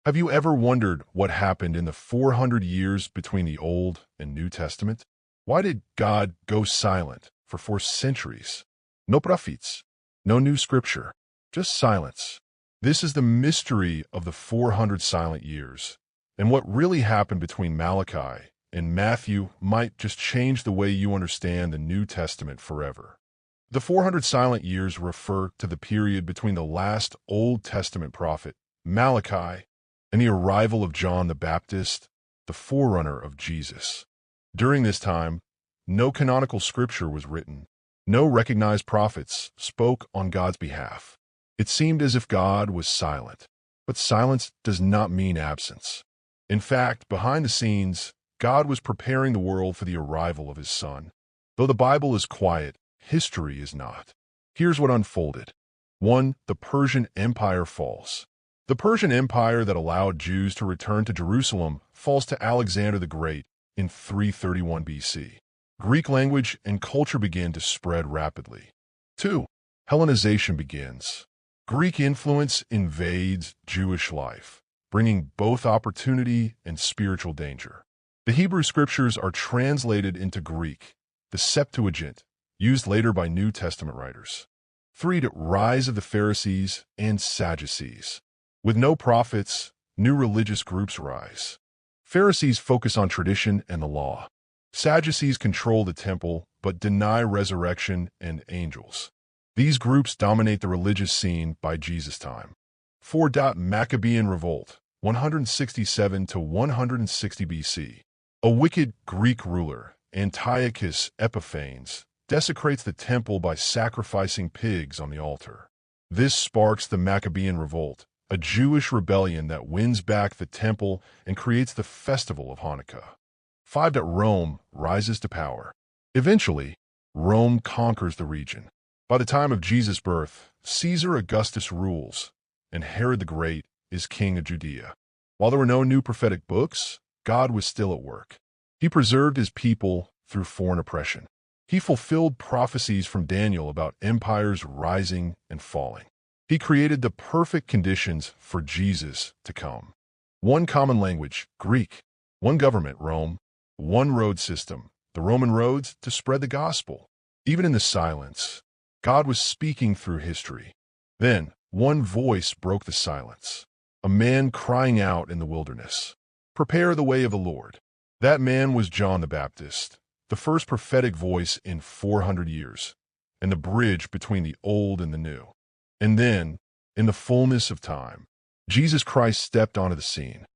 Have you ever wondered what happened in the 400 years between the Old and New Testament? Why did God go silent for 4 centuries? No prophets, no new scripture, just silence. This is the mystery of the 400 silent years. And what really happened between Malachi and Matthew might just change the way you understand the New Testament forever. The 400 silent years refer to the period between the last Old Testament prophet, Malachi, and the arrival of John the Baptist, the forerunner of Jesus. During this time, no canonical scripture was written. No recognized prophets spoke on God's behalf. It seemed as if God was silent. But silence does not mean absence. In fact, behind the scenes, God was preparing the world for the arrival of his Son. Though the Bible is quiet, history is not. Here's what unfolded. 1. The Persian Empire falls. The Persian Empire that allowed Jews to return to Jerusalem falls to Alexander the Great in 331 BC. Greek language and culture begin to spread rapidly. 2. Hellenization begins. Greek influence invades Jewish life, bringing both opportunity and spiritual danger. The Hebrew scriptures are translated into Greek, the Septuagint, used later by New Testament writers. 3. The rise of the Pharisees and Sadducees. With no prophets, new religious groups rise. Pharisees focus on tradition and the law. Sadducees control the temple but deny resurrection and angels. These groups dominate the religious scene by Jesus' time. 4. Maccabean Revolt, 167 to 160 BC. A wicked Greek ruler, Antiochus Epiphanes, desecrates the temple by sacrificing pigs on the altar. This sparks the Maccabean Revolt, a Jewish rebellion that wins back the temple and creates the festival of Hanukkah. 5. Rome rises to power. Eventually, Rome conquers the region. By the time of Jesus' birth, Caesar Augustus rules, and Herod the Great is king of Judea. While there were no new prophetic books, God was still at work. He preserved his people through foreign oppression. He fulfilled prophecies from Daniel about empires rising and falling. He created the perfect conditions for Jesus to come. 1 common language, Greek. 1 government, Rome. 1 road system, the Roman roads, to spread the gospel. Even in the silence, God was speaking through history. Then, 1 voice broke the silence. A man crying out in the wilderness, "Prepare the way of the Lord." That man was John the Baptist, the first prophetic voice in 400 years, and the bridge between the old and the new. And then, in the fullness of time, Jesus Christ stepped onto the scene.